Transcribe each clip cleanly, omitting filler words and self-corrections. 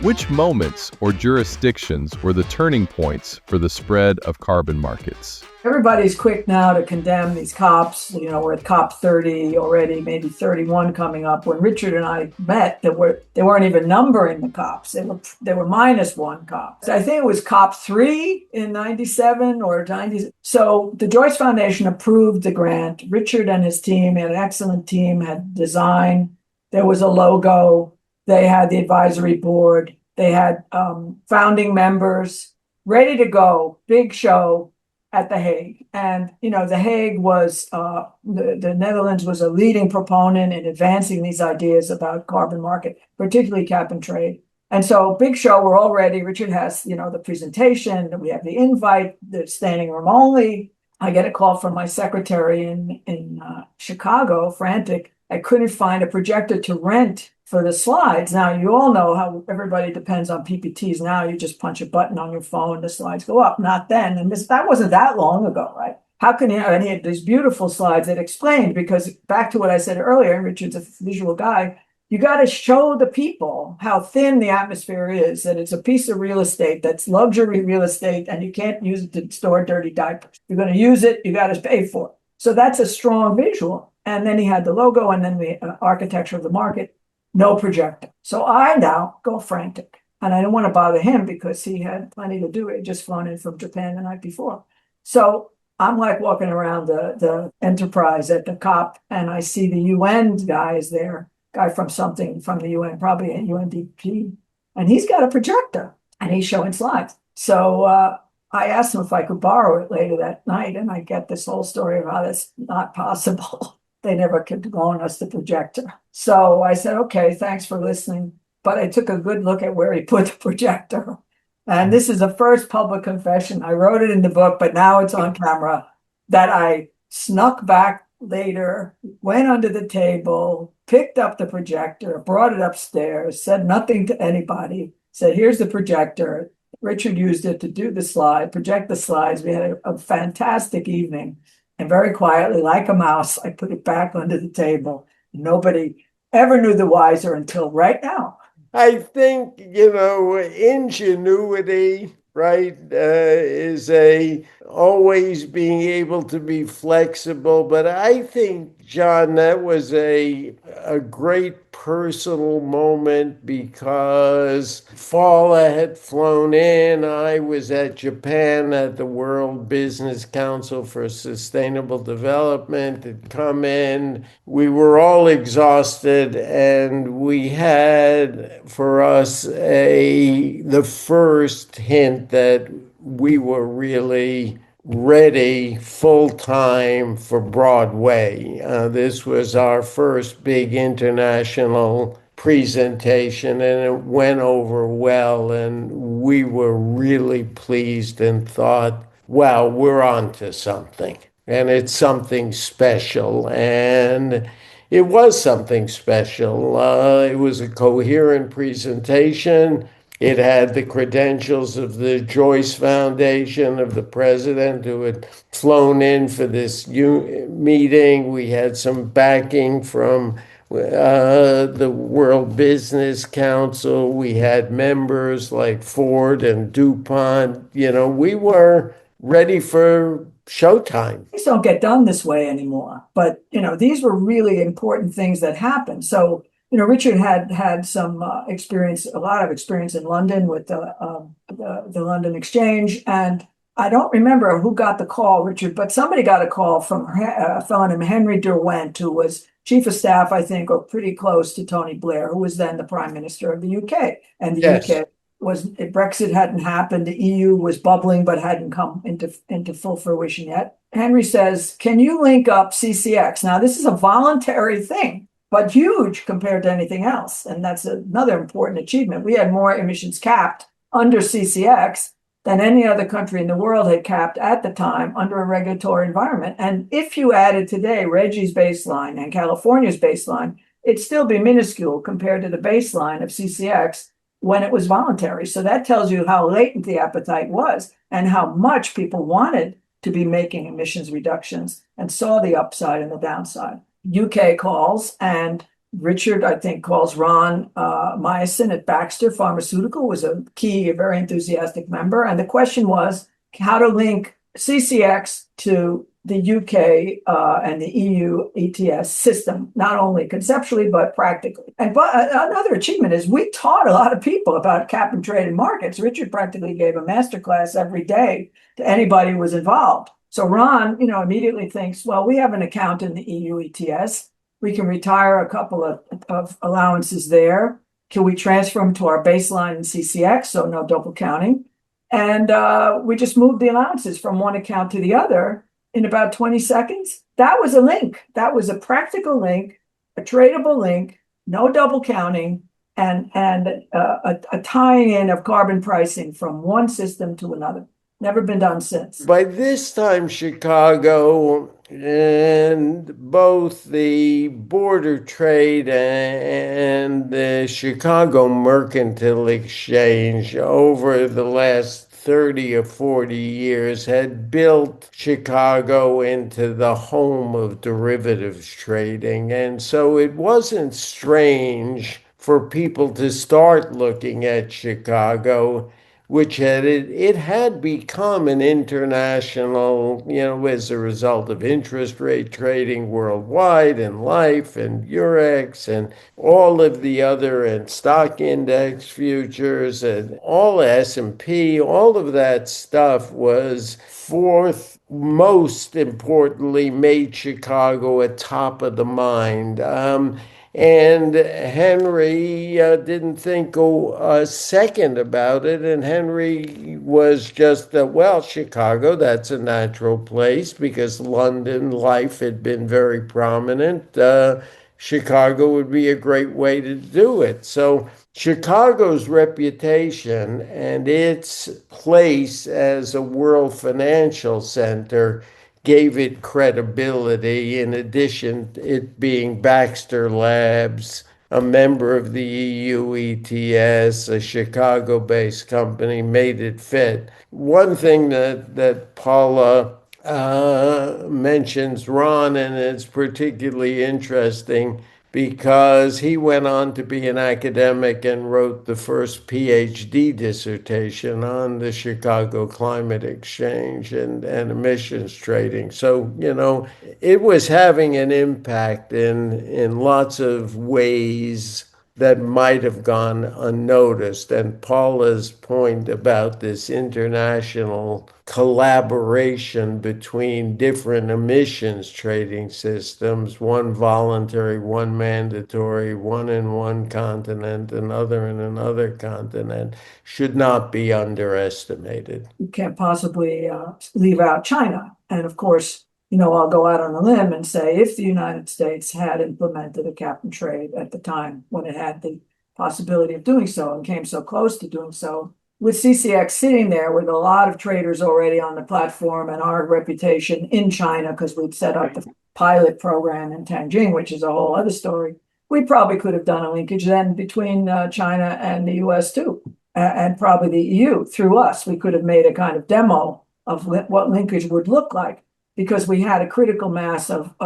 Which moments or jurisdictions were the turning points for the spread of carbon markets? Everybody's quick now to condemn these COPs. We're at COP 30 already, maybe 31 coming up. When Richard and I met, they weren't even numbering the COPs. They were -1 COP. I think it was COP 3 in 97 or 90. So the Joyce Foundation approved the grant. Richard and his team, had an excellent team, had design. There was a logo. They had the advisory board. They had founding members ready to go. Big show at The Hague. And, The Hague was, the Netherlands was a leading proponent in advancing these ideas about carbon market, particularly cap and trade. And so big show, we're all ready. Richard has, the presentation, we have the invite, the standing room only. I get a call from my secretary in Chicago, frantic. I couldn't find a projector to rent for the slides. Now, you all know how everybody depends on PPTs. Now you just punch a button on your phone, the slides go up. Not then. And that wasn't that long ago, right? How can you have any of these beautiful slides that explained? Because back to what I said earlier, Richard's a visual guy, you got to show the people how thin the atmosphere is, that it's a piece of real estate, that's luxury real estate, and you can't use it to store dirty diapers. You're going to use it, you got to pay for it. So that's a strong visual. And then he had the logo and then the architecture of the market. No projector. So I now go frantic. And I don't want to bother him because he had plenty to do. He had just flown in from Japan the night before. So I'm like walking around the Enterprise at the COP, and I see the UN guys there, guy from the UN, probably a UNDP, and he's got a projector and he's showing slides. So I asked him if I could borrow it later that night, and I get this whole story of how that's not possible. They never could loan us the projector. So I said, okay, thanks for listening. But I took a good look at where he put the projector. And this is the first public confession. I wrote it in the book, but now it's on camera, that I snuck back later, went under the table, picked up the projector, brought it upstairs, said nothing to anybody, said, here's the projector. Richard used it to do the slide, project the slides. We had a fantastic evening. And very quietly, like a mouse, I put it back under the table. Nobody ever knew the wiser until right now. I think, ingenuity, right, is always being able to be flexible. But I think, John, that was a great personal moment because Paula had flown in. I was at Japan at the World Business Council for Sustainable Development, had come in. We were all exhausted, and we had for us the first hint that we were really ready full-time for Broadway. This was our first big international presentation, and it went over well, and we were really pleased and thought, wow, we're on to something, and it's something special. And it was something special. It was a coherent presentation. It had the credentials of the Joyce Foundation, of the president who had flown in for this meeting. We had some backing from the World Business Council. We had members like Ford and DuPont. We were ready for showtime. Things don't get done this way anymore. But, these were really important things that happened. So, Richard had some experience, a lot of experience in London with the London Exchange. And I don't remember who got the call, Richard, but somebody got a call from a fellow named Henry Derwent, who was chief of staff, I think, or pretty close to Tony Blair, who was then the prime minister of the UK. And the UK Brexit hadn't happened. The EU was bubbling, but hadn't come into full fruition yet. Henry says, can you link up CCX? Now, this is a voluntary thing, but huge compared to anything else. And that's another important achievement. We had more emissions capped under CCX than any other country in the world had capped at the time under a regulatory environment. And if you added today Reggie's baseline and California's baseline, it'd still be minuscule compared to the baseline of CCX when it was voluntary. So that tells you how latent the appetite was and how much people wanted to be making emissions reductions and saw the upside and the downside. UK calls, and Richard, I think, calls Ron Myosin at Baxter Pharmaceutical, was a very enthusiastic member. And the question was how to link CCX to the UK and the EU ETS system, not only conceptually, but practically. And another achievement is we taught a lot of people about cap and trade markets. Richard practically gave a masterclass every day to anybody who was involved. So Ron, immediately thinks, well, we have an account in the EU ETS. We can retire a couple of allowances there. Can we transfer them to our baseline in CCX? So no double counting. And we just moved the allowances from one account to the other in about 20 seconds. That was a link. That was a practical link, a tradable link, no double counting, and a tying in of carbon pricing from one system to another. Never been done since. By this time, Chicago and both the border trade and the Chicago Mercantile Exchange over the last 30 or 40 years had built Chicago into the home of derivatives trading. And so it wasn't strange for people to start looking at Chicago, which it had become an international, as a result of interest rate trading worldwide and life and Eurex and all of the other and stock index futures and all S&P, all of that stuff was fourth, most importantly, made Chicago a top of the mind. And Henry didn't think a second about it. And Henry was just, Chicago, that's a natural place because London life had been very prominent. Chicago would be a great way to do it. So Chicago's reputation and its place as a world financial center gave it credibility, in addition, it being Baxter Labs, a member of the EU ETS, a Chicago-based company, made it fit. One thing that Paula mentions Ron, and it's particularly interesting because he went on to be an academic and wrote the first PhD dissertation on the Chicago Climate Exchange and emissions trading. So, it was having an impact in lots of ways that might have gone unnoticed. And Paula's point about this international collaboration between different emissions trading systems, one voluntary, one mandatory, one in one continent, another in another continent, should not be underestimated. You can't possibly leave out China. And of course, I'll go out on a limb and say if the United States had implemented a cap and trade at the time when it had the possibility of doing so and came so close to doing so, with CCX sitting there with a lot of traders already on the platform and our reputation in China, because we'd set up the pilot program in Tianjin, which is a whole other story, we probably could have done a linkage then between China and the US too, and probably the EU through us. We could have made a kind of demo of what linkage would look like, because we had a critical mass of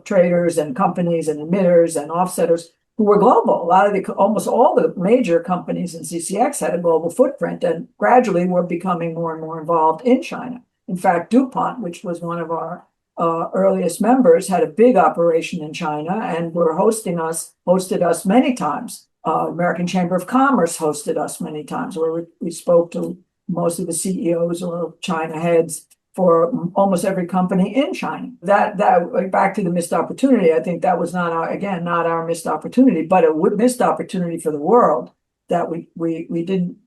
traders and companies and emitters and offsetters who were global. Almost all the major companies in CCX had a global footprint and gradually were becoming more and more involved in China. In fact, DuPont, which was one of our earliest members, had a big operation in China and hosted us many times. American Chamber of Commerce hosted us many times, where we spoke to most of the CEOs or China heads for almost every company in China. That back to the missed opportunity. I think that was not our missed opportunity, but a missed opportunity for the world that we didn't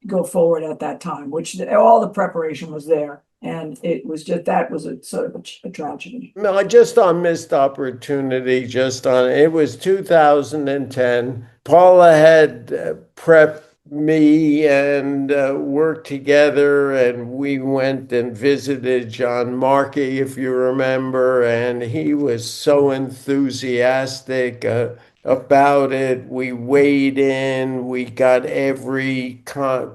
go forward at that time. Which all the preparation was there, and it was just that was a sort of a tragedy. No, just on missed opportunity. It was 2010. Paula had prepped me and worked together, and we went and visited John Markey, if you remember, and he was so enthusiastic about it. We weighed in, we got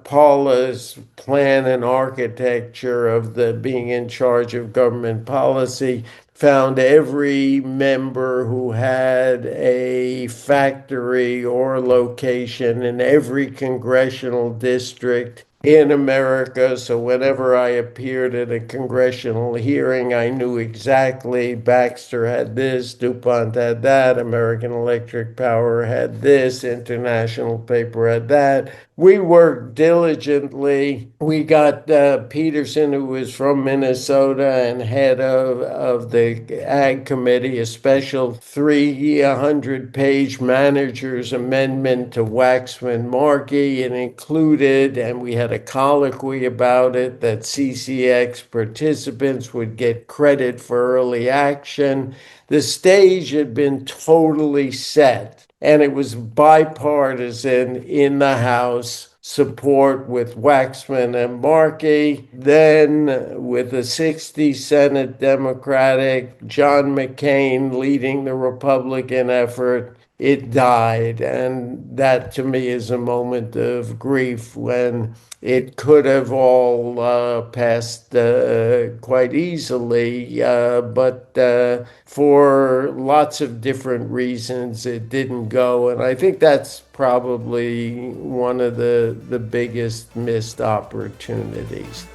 Paula's plan and architecture of the being in charge of government policy found every member who had a factory or location in every congressional district in America. So whenever I appeared at a congressional hearing, I knew exactly Baxter had this, DuPont had that, American Electric Power had this, International Paper had that. We worked diligently. We got Peterson, who was from Minnesota and head of the Ag Committee, a special 300-page manager's amendment to Waxman-Markey. It included, and we had a colloquy about it, that CCX participants would get credit for early action. The stage had been totally set. And it was bipartisan in the House support with Waxman and Markey. Then, with a 60 Senate Democratic, John McCain leading the Republican effort, it died. And that to me is a moment of grief when it could have all passed quite easily, but for lots of different reasons, it didn't go. And I think that's probably one of the biggest missed opportunities.